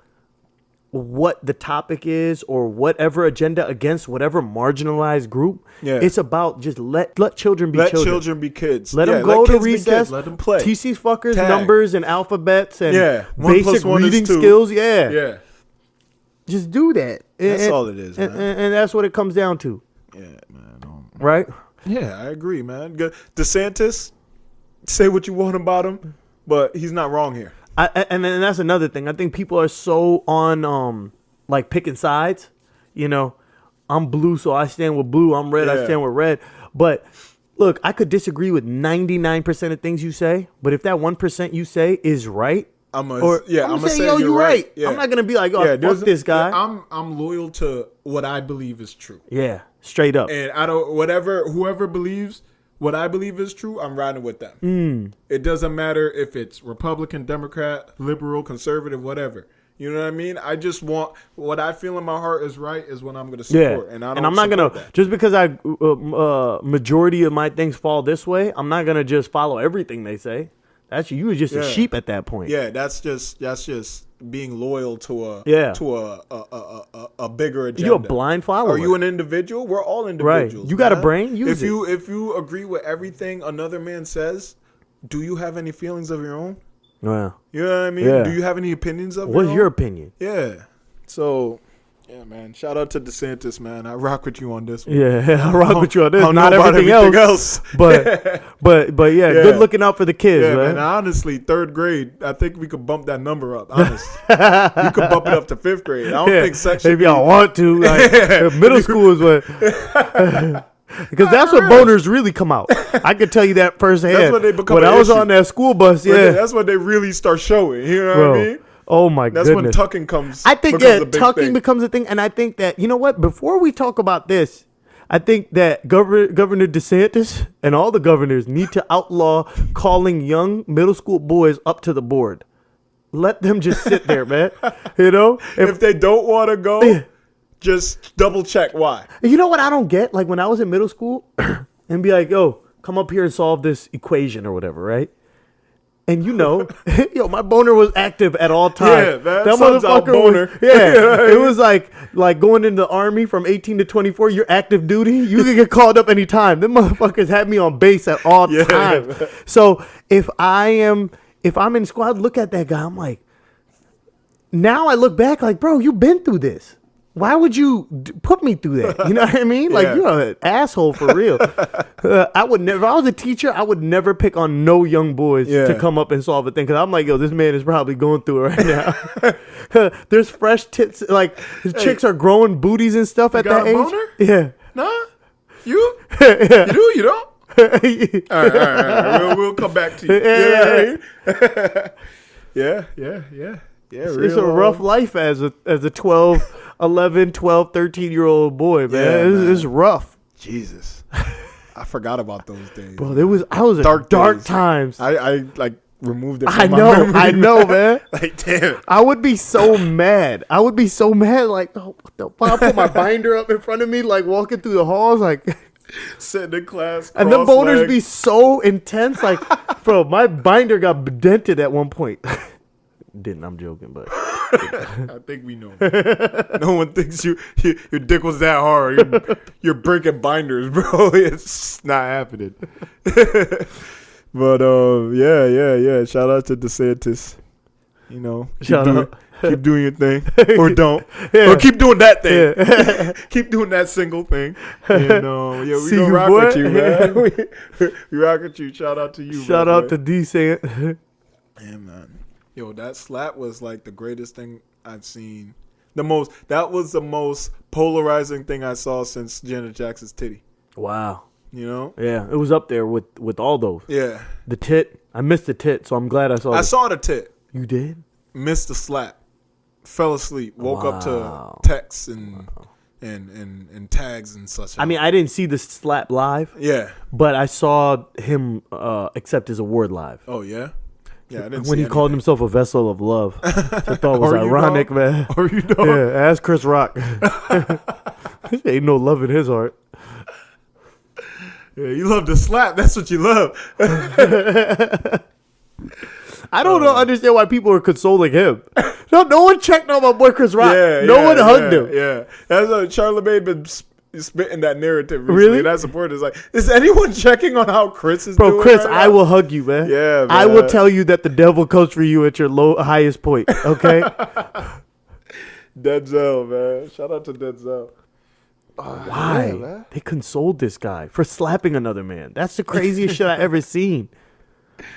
what the topic is or whatever agenda against whatever marginalized group. Yeah. It's about just let children be children. Let children be kids. Let them go to recess. Let them play. Teach these fuckers numbers and alphabets and basic 1 + 1 reading is 2. skills. Yeah. Just do that. That's all it is, man. And that's what it comes down to. Yeah, man. Right? Yeah, I agree, man. Good. DeSantis, say what you want about him, but he's not wrong here. And then that's another thing. I think people are so on like picking sides. You know, I'm blue, so I stand with blue. I'm red, I stand with red. But look, I could disagree with 99% of things you say, but if that 1% you say is right, I'm gonna say, yo, you're right. Yeah. I'm not gonna be like, oh, fuck this guy. I'm loyal to what I believe is true. Yeah, straight up. And whoever believes what I believe is true, I'm riding with them. It doesn't matter if it's Republican, Democrat, liberal, conservative, whatever. You know what I mean? I just want what I feel in my heart is right is what I'm going to support. Yeah. And I'm not going to, just because majority of my things fall this way, I'm not going to just follow everything they say. You was just a sheep at that point. Yeah, that's just being loyal to a bigger agenda. You're a blind follower. Are you an individual? We're all individuals. Right. You got a brain. Use it. If you agree with everything another man says, do you have any feelings of your own? Wow. You know what I mean? Yeah. Do you have any opinions of What's your opinion? Yeah. So, yeah, man. Shout out to DeSantis, man. I rock with you on this one. Yeah, I rock with you on this. Not everything else. But yeah, good looking out for the kids, yeah, man. Honestly, 3rd grade, I think we could bump that number up. Honestly, you could bump it up to 5th grade. I don't think section. If y'all want to, like middle school is what. Because that's what boners really come out. I can tell you that firsthand. That's when they become when I was on that school bus, that's when they really start showing. You know what I mean? Oh my goodness. That's when tucking comes. I think tucking becomes a thing, and I think that you know what? Before we talk about this, I think that Governor DeSantis and all the governors need to outlaw calling young middle school boys up to the board. Let them just sit there, man. You know, if they don't want to go. Just double check why. You know what I don't get? Like when I was in middle school and be like, yo, come up here and solve this equation or whatever, right? And you know, yo, my boner was active at all times. Yeah, that motherfucker boner. It was like going into the army from 18 to 24, you're active duty. You can get called up anytime. Them motherfuckers had me on base at all times. Man. So if I'm in squad, look at that guy. I'm like, now I look back like, bro, you've been through this. Why would you put me through that? You know what I mean? Like, you're an asshole for real. I would never, if I was a teacher, I would never pick on no young boys to come up and solve a thing. Because I'm like, yo, this man is probably going through it right now. There's fresh tits. Like, his chicks are growing booties and stuff at that age. Boner? Yeah. Nah? You? You do? You don't? All right. We'll come back to you. Yeah. It's a rough life as a 11, 12, 13-year-old boy, man. It's rough. Jesus. I forgot about those days. Bro, I was dark times. I like removed it from I know, man. Like, damn. I would be so mad. Like, oh, what the fuck? I put my binder up in front of me, like walking through the halls, like sitting in class. And the boners be so intense. Like, bro, my binder got dented at one point. Didn't, I'm joking, but I think we know. No one thinks your dick was that hard. You're breaking binders, bro. It's not happening. But yeah. Shout out to DeSantis. You know, Keep doing your thing, or don't, Yeah. or keep doing that thing. Yeah. Keep doing that single thing. And yeah, we See gonna you, rock boy. with you, man. we rock with you. Shout out to you. Shout my out boy. to DeSantis. Yeah, man. Yo, that slap was like the greatest thing I've seen. That was the most polarizing thing I saw since Janet Jackson's titty. Wow. You know? Yeah, it was up there with all those. Yeah. The tit. I missed the tit, so I'm glad I saw it. I saw the tit. You did? Missed the slap. Fell asleep. Woke up Wow. to texts and tags and such. I mean, I didn't see the slap live, yeah. but I saw him accept his award live. Oh, yeah? Yeah, I didn't When see he called anything. himself a vessel of love. Which I thought was Are you, ironic, dog? man. Are you, dog? Yeah, ask Chris Rock. Ain't no love in his heart. Yeah, you love to slap. That's what you love. I don't understand why people are consoling him. No one checked on my boy Chris Rock. Yeah, no one hugged him. Yeah, that's what Charlamagne been spitting that narrative recently. Really? That support is like, is anyone checking on how Chris is Bro, doing? Chris, right I now? will hug you, man. Yeah, I will man. tell you that the devil comes for you at your highest point, okay? Denzel, man. Shout out to Denzel. Why? Yeah, man. They consoled this guy for slapping another man. That's the craziest shit I ever seen.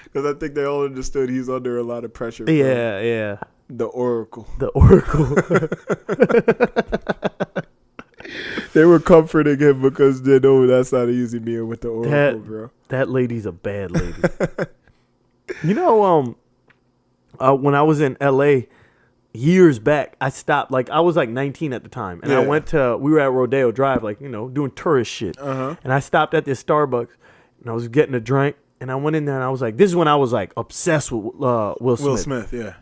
Because I think they all understood he's under a lot of pressure. From Yeah. the Oracle. The Oracle. They were comforting him because they know that's not easy being with the Oracle, bro. That lady's a bad lady. You know, when I was in LA years back, I stopped, like, I was like 19 at the time, and Yeah. we were at Rodeo Drive, like, you know, doing tourist shit. And I stopped at this Starbucks, and I was getting a drink, and I went in there, and I was like, this is when I was like obsessed with Will Smith. Will Smith, yeah.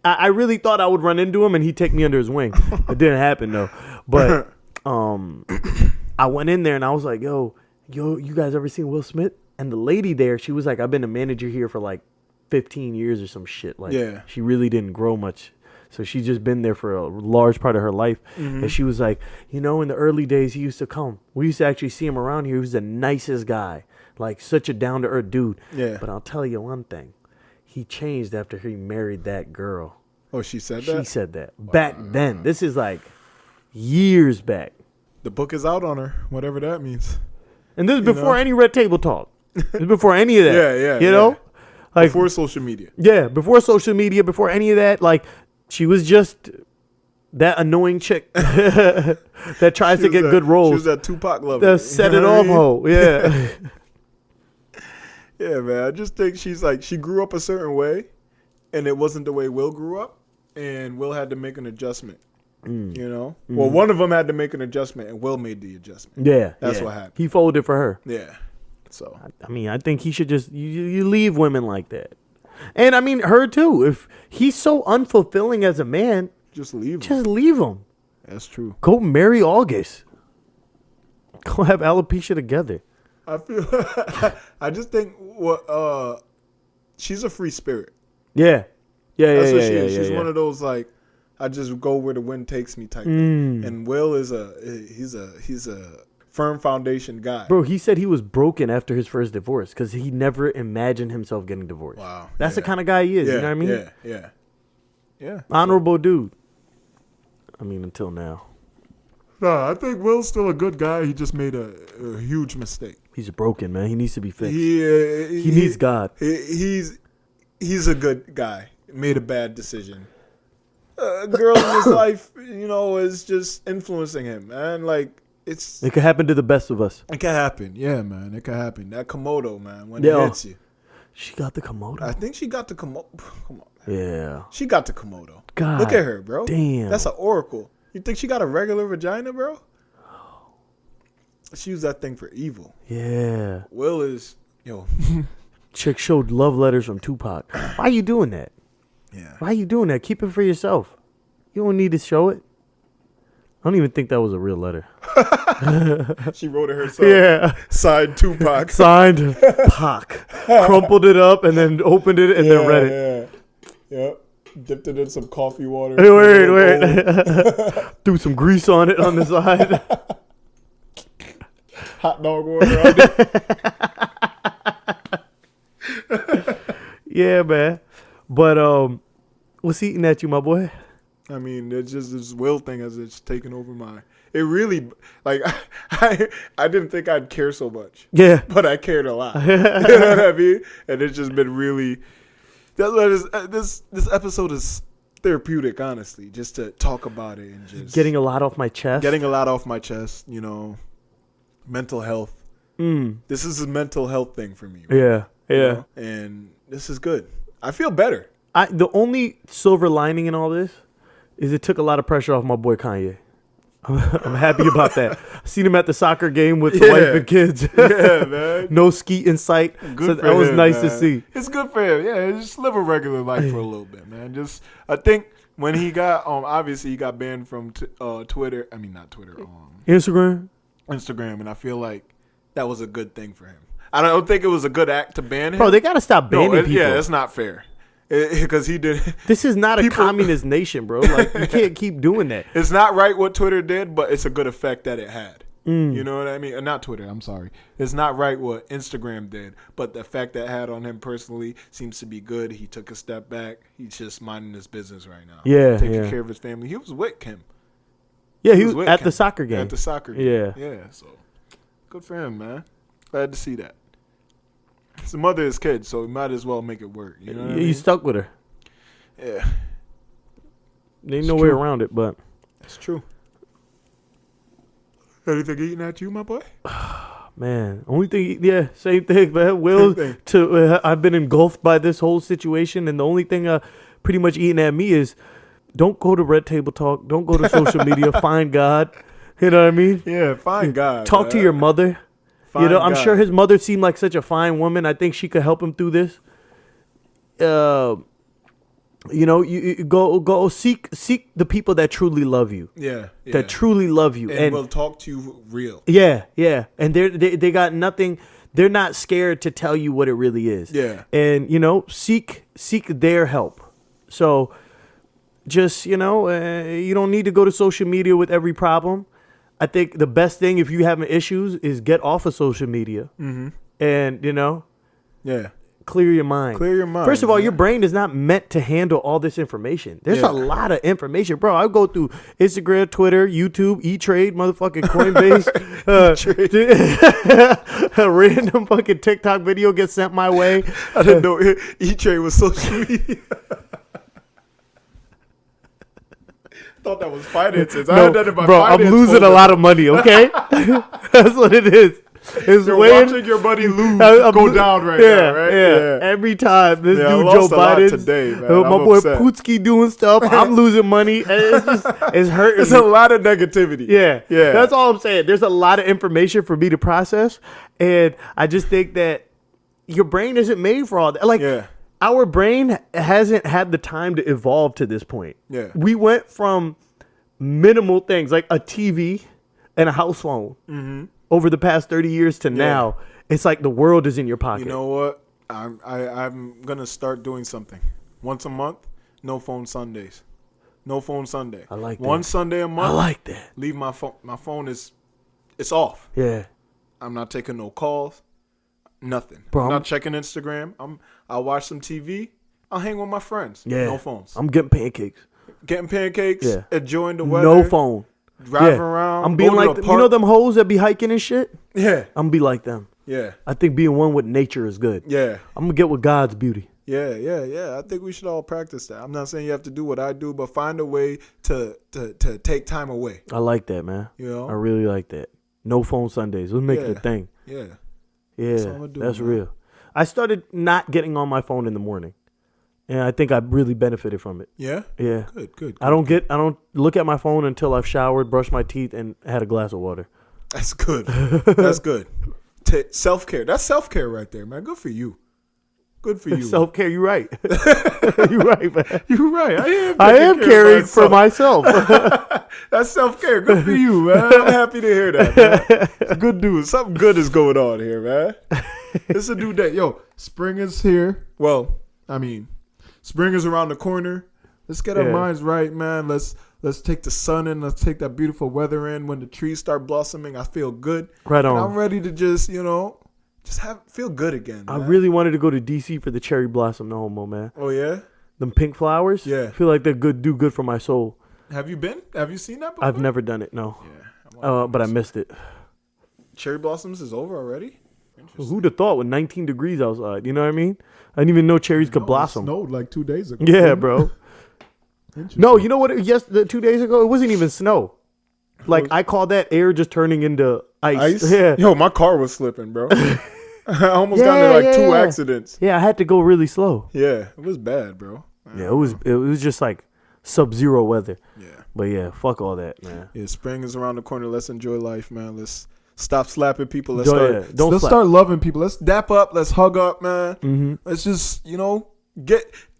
I really thought I would run into him and he'd take me under his wing. It didn't happen though. But I went in there and I was like, yo, you guys ever seen Will Smith? And the lady there, she was like, I've been a manager here for like 15 years or some shit. Like, Yeah. she really didn't grow much. So she's just been there for a large part of her life. And she was like, you know, in the early days, he used to come. We used to actually see him around here. He was the nicest guy. Like, such a down-to-earth dude. Yeah. But I'll tell you one thing. He changed after he married that girl. Oh, she said She that? said that. Back then. This is like years back. The book is out on her, whatever that means. And this is before know? any Red Table Talk. This is before any of that. Yeah. You know? Like, Before social media. yeah, before social media, before any of that. Like, she was just that annoying chick that tries to get good roles. She was that Tupac lover. That set it off, ho. Yeah. Yeah, man. I just think she's like, she grew up a certain way, and it wasn't the way Will grew up, and Will had to make an adjustment. You know? Well, one of them had to make an adjustment, and Will made the adjustment. Yeah. That's yeah. what happened. He folded for her. Yeah. So, I mean, I think he should just, you leave women like that. And I mean, her too. If he's so unfulfilling as a man, just leave him. just leave him. That's true. Go marry August. Go have alopecia together. I feel, I just think she's a free spirit. Yeah. Yeah, That's yeah, what yeah, she is. yeah, She's yeah. one of those, like, I just go where the wind takes me type thing. And Will is he's a firm foundation guy. Bro, he said he was broken after his first divorce because he never imagined himself getting divorced. Wow. That's the Yeah. kind of guy he is. Yeah, You know what I mean? Yeah. Honorable dude. I mean, until now. No, I think Will's still a good guy. He just made a huge mistake. He's broken, man. He needs to be fixed. He needs God. He's a good guy. Made a bad decision. A girl in his life, you know, is just influencing him, man. Like, It could happen to the best of us. it can happen. Yeah, man. It can happen. That Komodo, man, when Yeah. it hits you. She got the Komodo. I think she got the Komodo. Come on, man. Yeah. She got the Komodo. God Look at her, bro. damn. That's an oracle. You think she got a regular vagina, bro? She used that thing for evil. Yeah. Will is, yo. Chick showed love letters from Tupac. Why you doing that? Yeah. Why you doing that? Keep it for yourself. You don't need to show it. I don't even think that was a real letter. She wrote it herself. Yeah. Signed Tupac. Signed Pac. Crumpled it up and then opened it and then read it. Yeah. Yep. Dipped it in some coffee water. Hey, wait. Threw some grease on it on the side. Hot dog water on it. Yeah, man. But what's eating at you, my boy? I mean, it's just this will thing as it's taken over my. It really, like, I didn't think I'd care so much. Yeah. But I cared a lot. You know what I mean? And it's just been really. That's what this episode is therapeutic, honestly, just to talk about it and just getting a lot off my chest. You know, mental health. This is a mental health thing for me. Right? Yeah. You know? And this is good. I feel better. The only silver lining in all this is it took a lot of pressure off my boy Kanye. I'm happy about that. I seen him at the soccer game with the wife and kids. Yeah, man. No skeet in sight. Good So for that was him, nice man. to see. It's good for him. Yeah, just live a regular life for a little bit, man. Just I think when he got obviously he got banned from Twitter. I mean not Twitter. Instagram, and I feel like that was a good thing for him. I don't think it was a good act to ban him. bro. They gotta stop banning people. Yeah, it's not fair. Because he did. This is not a communist nation, bro. Like you can't keep doing that. It's not right what Twitter did, but it's a good effect that it had. You know what I mean? Not Twitter. I'm sorry. It's not right what Instagram did, but the effect that had on him personally seems to be good. He took a step back. He's just minding his business right now. Yeah, taking care of his family. He was with Kim. Yeah, he was with at Kim. the soccer game. At the soccer game. Yeah. Yeah. So good for him, man. Glad to see that. It's the mother of his kids, so he might as well make it work. You know what I mean? You stuck with her. Yeah. There ain't no way around it, but It's true. Anything eating at you, my boy? man, only thing, yeah, same thing, man. I've been engulfed by this whole situation, and the only thing pretty much eating at me is don't go to Red Table Talk, don't go to social media, find God. You know what I mean? Yeah, find God. Talk to your mother. Find I'm God. sure his mother seemed like such a fine woman. I think she could help him through this. You go seek the people that truly love you. Yeah. That truly love you and will talk to you real. Yeah, and they got nothing. They're not scared to tell you what it really is. Yeah, and seek their help. So, just you don't need to go to social media with every problem. I think the best thing if you having issues is get off of social media, and yeah. clear your mind. First of all, your brain is not meant to handle all this information. There's a lot of information, bro. I go through Instagram, Twitter, YouTube, E-Trade, motherfucking Coinbase. A random fucking TikTok video gets sent my way. I didn't know E-Trade was social media. Thought that was finances. I heard that about bro, finance. I'm losing a lot of money, okay? That's what it is. It's You're watching your money go down right now, right? Yeah. Every time this dude I Joe lost a lot Biden, today, man. my I'm boy upset. Pootsky doing stuff, I'm losing money. It's hurting. There's me. a lot of negativity. Yeah. Yeah. That's all I'm saying. There's a lot of information for me to process, and I just think that your brain isn't made for all that. Like, our brain hasn't had the time to evolve to this point. Yeah. We went from minimal things like a TV and a house phone over the past 30 years to now. It's like the world is in your pocket. You know what? I'm gonna start doing something. Once a month, no phone Sundays. No phone Sunday. I like that. One Sunday a month. I like that. Leave my phone. My phone it's off. Yeah. I'm not taking no calls. Nothing. Bro, I'm not checking Instagram. I'll watch some TV. I'll hang with my friends. Yeah. No phones. I'm getting pancakes. Getting pancakes. Yeah. Enjoying the weather. No phone. Driving around. I'm being like, them hoes that be hiking and shit? Yeah. I'm be like them. Yeah. I think being one with nature is good. Yeah. I'm going to get with God's beauty. Yeah. I think we should all practice that. I'm not saying you have to do what I do, but find a way to take time away. I like that, man. You know? I really like that. No phone Sundays. Let's make it a thing. Yeah. Yeah. That's real. I started not getting on my phone in the morning. And I think I really benefited from it. Yeah? Yeah. Good. I don't look at my phone until I've showered, brushed my teeth, and had a glass of water. That's good. That's good. Self-care. That's self-care right there, man. Good for you. Good for you. Self-care, you're right. You're right, man. You're right. I am caring for myself. That's self-care. Good for you, man. I'm happy to hear that, man. It's good news. Something good is going on here, man. It's a new day. Yo, spring is here. Well, I mean, spring is around the corner. Let's get our minds right, man. Let's take the sun in. Let's take that beautiful weather in. When the trees start blossoming, I feel good. Right on. And I'm ready to just feel good again, man. I really wanted to go to DC for the cherry blossom, no homo, man. Oh, yeah? Them pink flowers? Yeah. I feel like they're do good for my soul. Have you been? Have you seen that before? I've never done it. No. Yeah. But I missed it. Cherry blossoms is over already. Who'd have thought with 19 degrees outside? You know what I mean? I didn't even know cherries could blossom. It snowed like 2 days ago. Yeah, bro. No, you know what? 2 days ago, it wasn't even snow. Like, I call that air just turning into ice. Yeah. Yo, my car was slipping, bro. I almost got into like 2 accidents. Yeah, I had to go really slow. Yeah, it was bad, bro. Yeah, it was just like sub-zero weather. Yeah. But yeah, fuck all that, man. Yeah, spring is around the corner. Let's enjoy life, man. Let's stop slapping people. Let's start loving people. Let's dap up. Let's hug up, man. Mm-hmm. Let's just,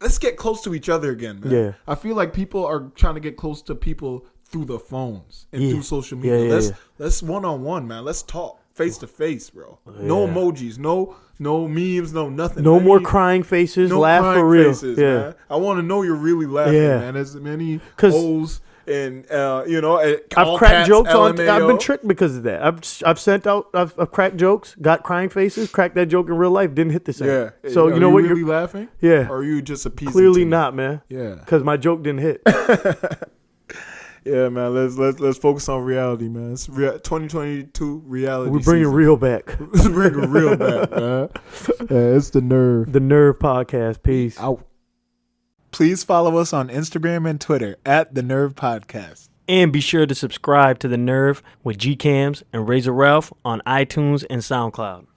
let's get close to each other again, man. Yeah. I feel like people are trying to get close to people through the phones and through social media. Let's one-on-one, man. Let's talk face to face, bro. No emojis, no memes, no nothing. No more crying faces. No laugh crying for real. faces, man. I want to know you're really laughing, man. As many O's and I've cracked jokes on. I've been tricked because of that. I've sent out. I've cracked jokes, got crying faces, cracked that joke in real life, didn't hit the same. Yeah. So you know what? You're really laughing. Yeah. Or are you just appeasing? Clearly not, man. Yeah. Because my joke didn't hit. Yeah, man. Let's focus on reality, man. It's 2022 reality. We're bringing real back. We're bringing real back, man. It's the Nerve. The Nerve Podcast. Peace. Out. Please follow us on Instagram and Twitter at The Nerve Podcast. And be sure to subscribe to The Nerve with Gcamz and Razor Ralph on iTunes and SoundCloud.